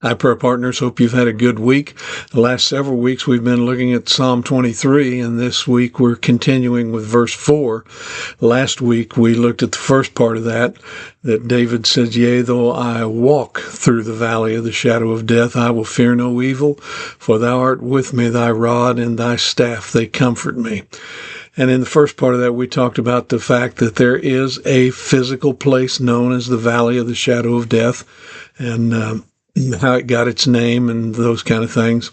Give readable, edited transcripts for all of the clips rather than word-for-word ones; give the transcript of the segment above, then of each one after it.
Hi, prayer partners. Hope you've had a good week. The last several weeks we've been looking at Psalm 23, and this week we're continuing with verse 4. Last week we looked at the first part of that David said, "Yea, though I walk through the valley of the shadow of death, I will fear no evil, for thou art with me, thy rod and thy staff, they comfort me." And in the first part of that, we talked about the fact that there is a physical place known as the valley of the shadow of death, and how it got its name and those kind of things.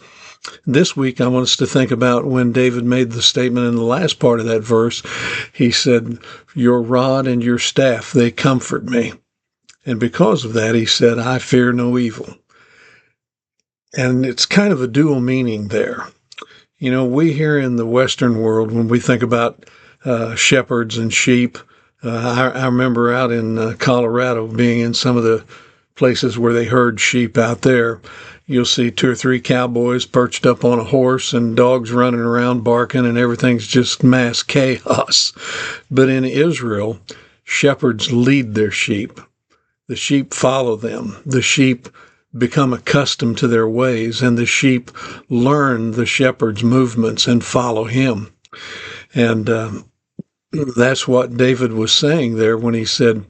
This week, I want us to think about when David made the statement in the last part of that verse. He said, "Your rod and your staff, they comfort me." And because of that, he said, "I fear no evil." And it's kind of a dual meaning there. You know, we here in the Western world, when we think about shepherds and sheep, I remember out in Colorado being in some of the places where they herd sheep out there. You'll see 2 or 3 cowboys perched up on a horse and dogs running around barking, and everything's just mass chaos. But in Israel, shepherds lead their sheep. The sheep follow them. The sheep become accustomed to their ways, and the sheep learn the shepherd's movements and follow him. And that's what David was saying there when he said,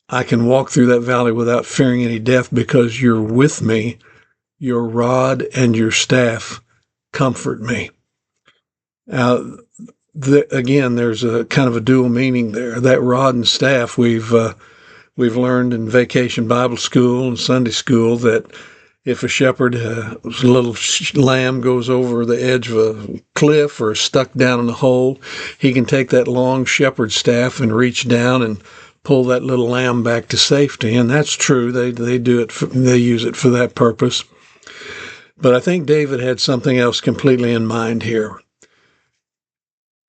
"I can walk through that valley without fearing any death because you're with me. Your rod and your staff comfort me." Now, again, there's a kind of a dual meaning there. That rod and staff, we've learned in Vacation Bible School and Sunday School that if a shepherd, a little lamb goes over the edge of a cliff or stuck down in a hole, he can take that long shepherd staff and reach down and pull that little lamb back to safety. And that's true. They do it. They use it for that purpose. But I think David had something else completely in mind here.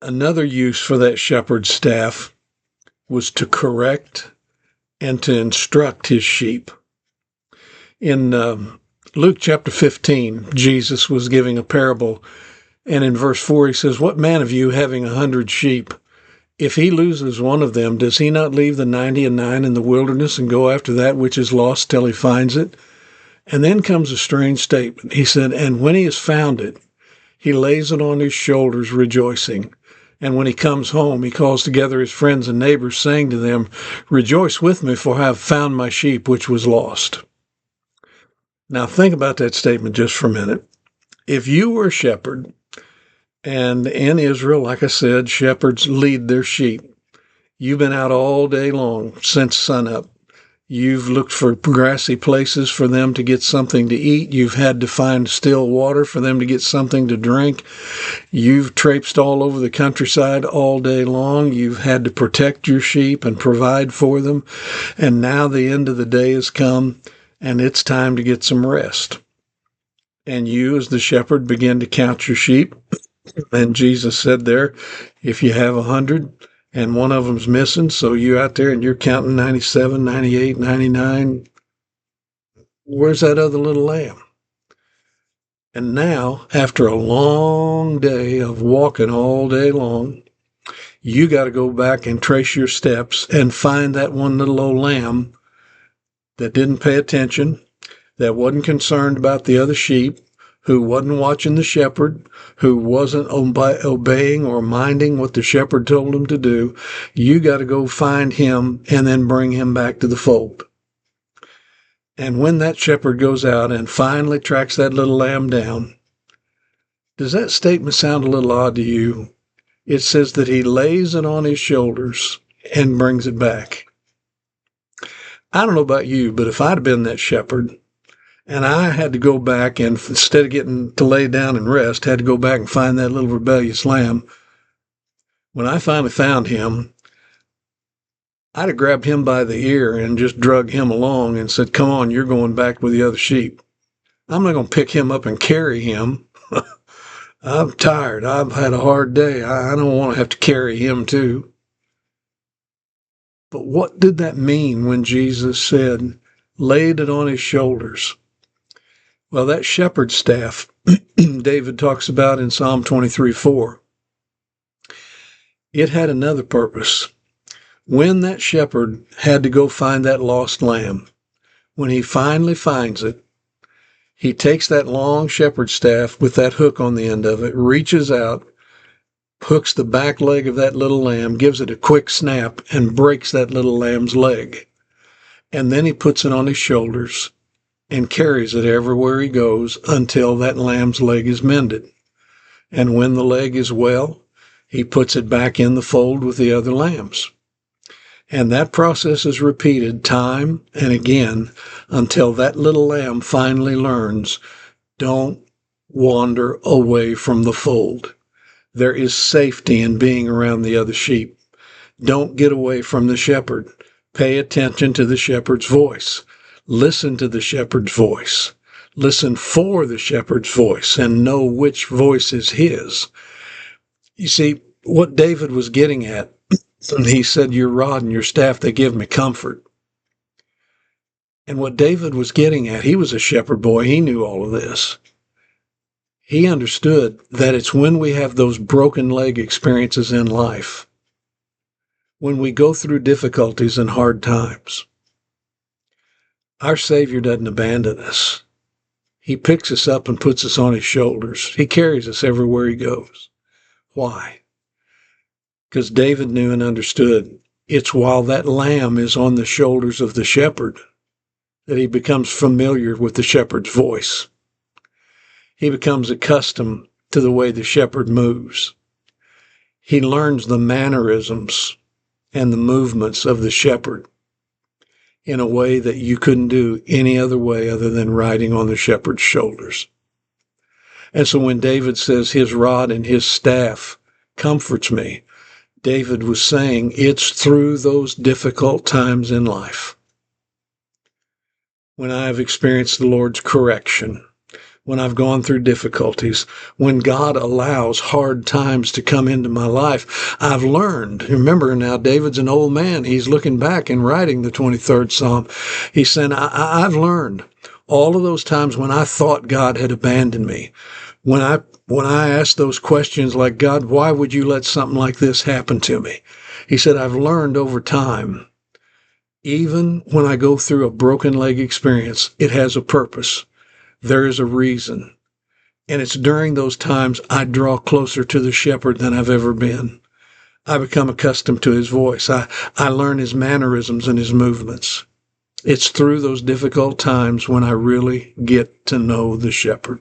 Another use for that shepherd's staff was to correct and to instruct his sheep. In Luke chapter 15, Jesus was giving a parable, and in verse 4 he says, "What man of you, having 100 sheep, if he loses one of them, does he not leave the 99 in the wilderness and go after that which is lost till he finds it?" And then comes a strange statement. He said, "And when he has found it, he lays it on his shoulders, rejoicing. And when he comes home, he calls together his friends and neighbors, saying to them, 'Rejoice with me, for I have found my sheep which was lost.'" Now think about that statement just for a minute. If you were a shepherd, and in Israel, like I said, shepherds lead their sheep. You've been out all day long since sunup. You've looked for grassy places for them to get something to eat. You've had to find still water for them to get something to drink. You've traipsed all over the countryside all day long. You've had to protect your sheep and provide for them. And now the end of the day has come, and it's time to get some rest. And you, as the shepherd, begin to count your sheep. And Jesus said there, if you have 100 and one of them's missing, so you're out there and you're counting 97, 98, 99, where's that other little lamb? And now, after a long day of walking all day long, you got to go back and trace your steps and find that one little old lamb that didn't pay attention, that wasn't concerned about the other sheep, who wasn't watching the shepherd, who wasn't obeying or minding what the shepherd told him to do. You got to go find him and then bring him back to the fold. And when that shepherd goes out and finally tracks that little lamb down, does that statement sound a little odd to you? It says that he lays it on his shoulders and brings it back. I don't know about you, but if I'd have been that shepherd, and I had to go back and, instead of getting to lay down and rest, had to go back and find that little rebellious lamb. When I finally found him, I'd have grabbed him by the ear and just drug him along and said, "Come on, you're going back with the other sheep." I'm not going to pick him up and carry him. I'm tired. I've had a hard day. I don't want to have to carry him too. But what did that mean when Jesus said, laid it on his shoulders? Well, that shepherd's staff David talks about in Psalm 23:4, it had another purpose. When that shepherd had to go find that lost lamb, when he finally finds it, He takes that long shepherd's staff with that hook on the end of it, reaches out, hooks the back leg of that little lamb, gives it a quick snap, and breaks that little lamb's leg. And then he puts it on his shoulders and carries it everywhere he goes until that lamb's leg is mended. And when the leg is well, he puts it back in the fold with the other lambs. And that process is repeated time and again until that little lamb finally learns, don't wander away from the fold. There is safety in being around the other sheep. Don't get away from the shepherd. Pay attention to the shepherd's voice. Listen to the shepherd's voice. Listen for the shepherd's voice and know which voice is his. You see, what David was getting at, and he said, your rod and your staff, they give me comfort. And what David was getting at, he was a shepherd boy. He knew all of this. He understood that it's when we have those broken leg experiences in life, when we go through difficulties and hard times, our Savior doesn't abandon us. He picks us up and puts us on his shoulders. He carries us everywhere he goes. Why? Because David knew and understood it's while that lamb is on the shoulders of the shepherd that he becomes familiar with the shepherd's voice. He becomes accustomed to the way the shepherd moves. He learns the mannerisms and the movements of the shepherd in a way that you couldn't do any other way other than riding on the shepherd's shoulders. And so when David says his rod and his staff comforts me, David was saying it's through those difficult times in life, when I have experienced the Lord's correction, when I've gone through difficulties, when God allows hard times to come into my life, I've learned. Remember now, David's an old man. He's looking back and writing the 23rd Psalm. He's saying, I've learned all of those times when I thought God had abandoned me, when I asked those questions like, God, why would you let something like this happen to me? He said, I've learned over time, even when I go through a broken leg experience, it has a purpose. There is a reason. And it's during those times I draw closer to the shepherd than I've ever been. I become accustomed to his voice. I learn his mannerisms and his movements. It's through those difficult times when I really get to know the shepherd.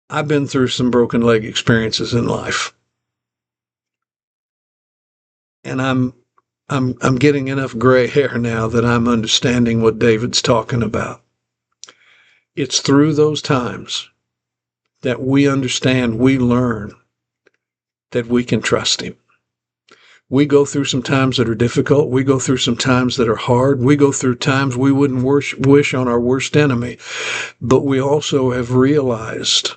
I've been through some broken leg experiences in life. And I'm getting enough gray hair now that I'm understanding what David's talking about. It's through those times that we understand, we learn that we can trust him. We go through some times that are difficult. We go through some times that are hard. We go through times we wouldn't wish on our worst enemy. But we also have realized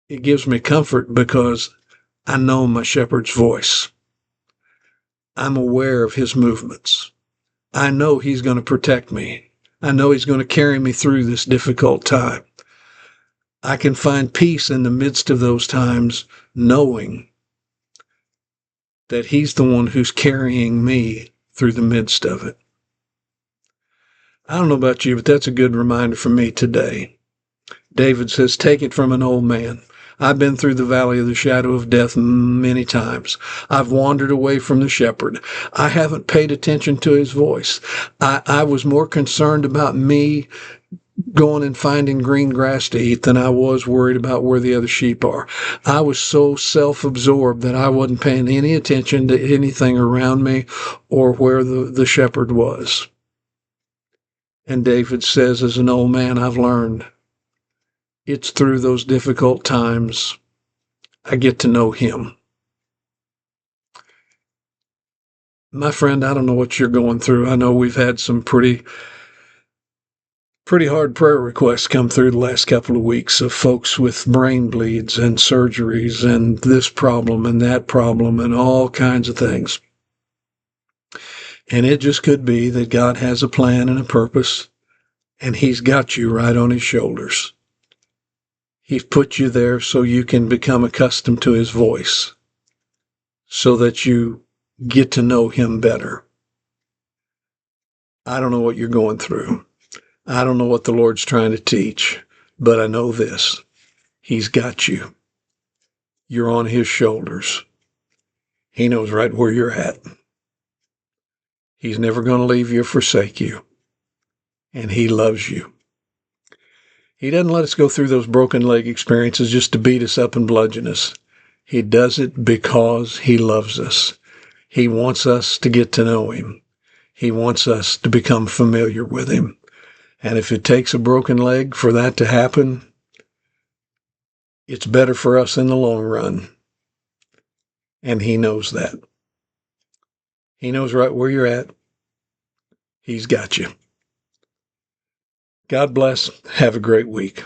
it gives me comfort because I know my shepherd's voice. I'm aware of his movements. I know he's going to protect me. I know he's going to carry me through this difficult time. I can find peace in the midst of those times, knowing that he's the one who's carrying me through the midst of it. I don't know about you, but that's a good reminder for me today. David says, take it from an old man. I've been through the valley of the shadow of death many times. I've wandered away from the shepherd. I haven't paid attention to his voice. I was more concerned about me going and finding green grass to eat than I was worried about where the other sheep are. I was so self-absorbed that I wasn't paying any attention to anything around me or where the shepherd was. And David says, as an old man, I've learned it's through those difficult times I get to know him. My friend, I don't know what you're going through. I know we've had some pretty hard prayer requests come through the last couple of weeks of folks with brain bleeds and surgeries and this problem and that problem and all kinds of things. And it just could be that God has a plan and a purpose, and he's got you right on his shoulders. He's put you there so you can become accustomed to his voice, so that you get to know him better. I don't know what you're going through. I don't know what the Lord's trying to teach, but I know this. He's got you. You're on his shoulders. He knows right where you're at. He's never going to leave you or forsake you. And he loves you. He doesn't let us go through those broken leg experiences just to beat us up and bludgeon us. He does it because he loves us. He wants us to get to know him. He wants us to become familiar with him. And if it takes a broken leg for that to happen, it's better for us in the long run. And he knows that. He knows right where you're at. He's got you. God bless. Have a great week.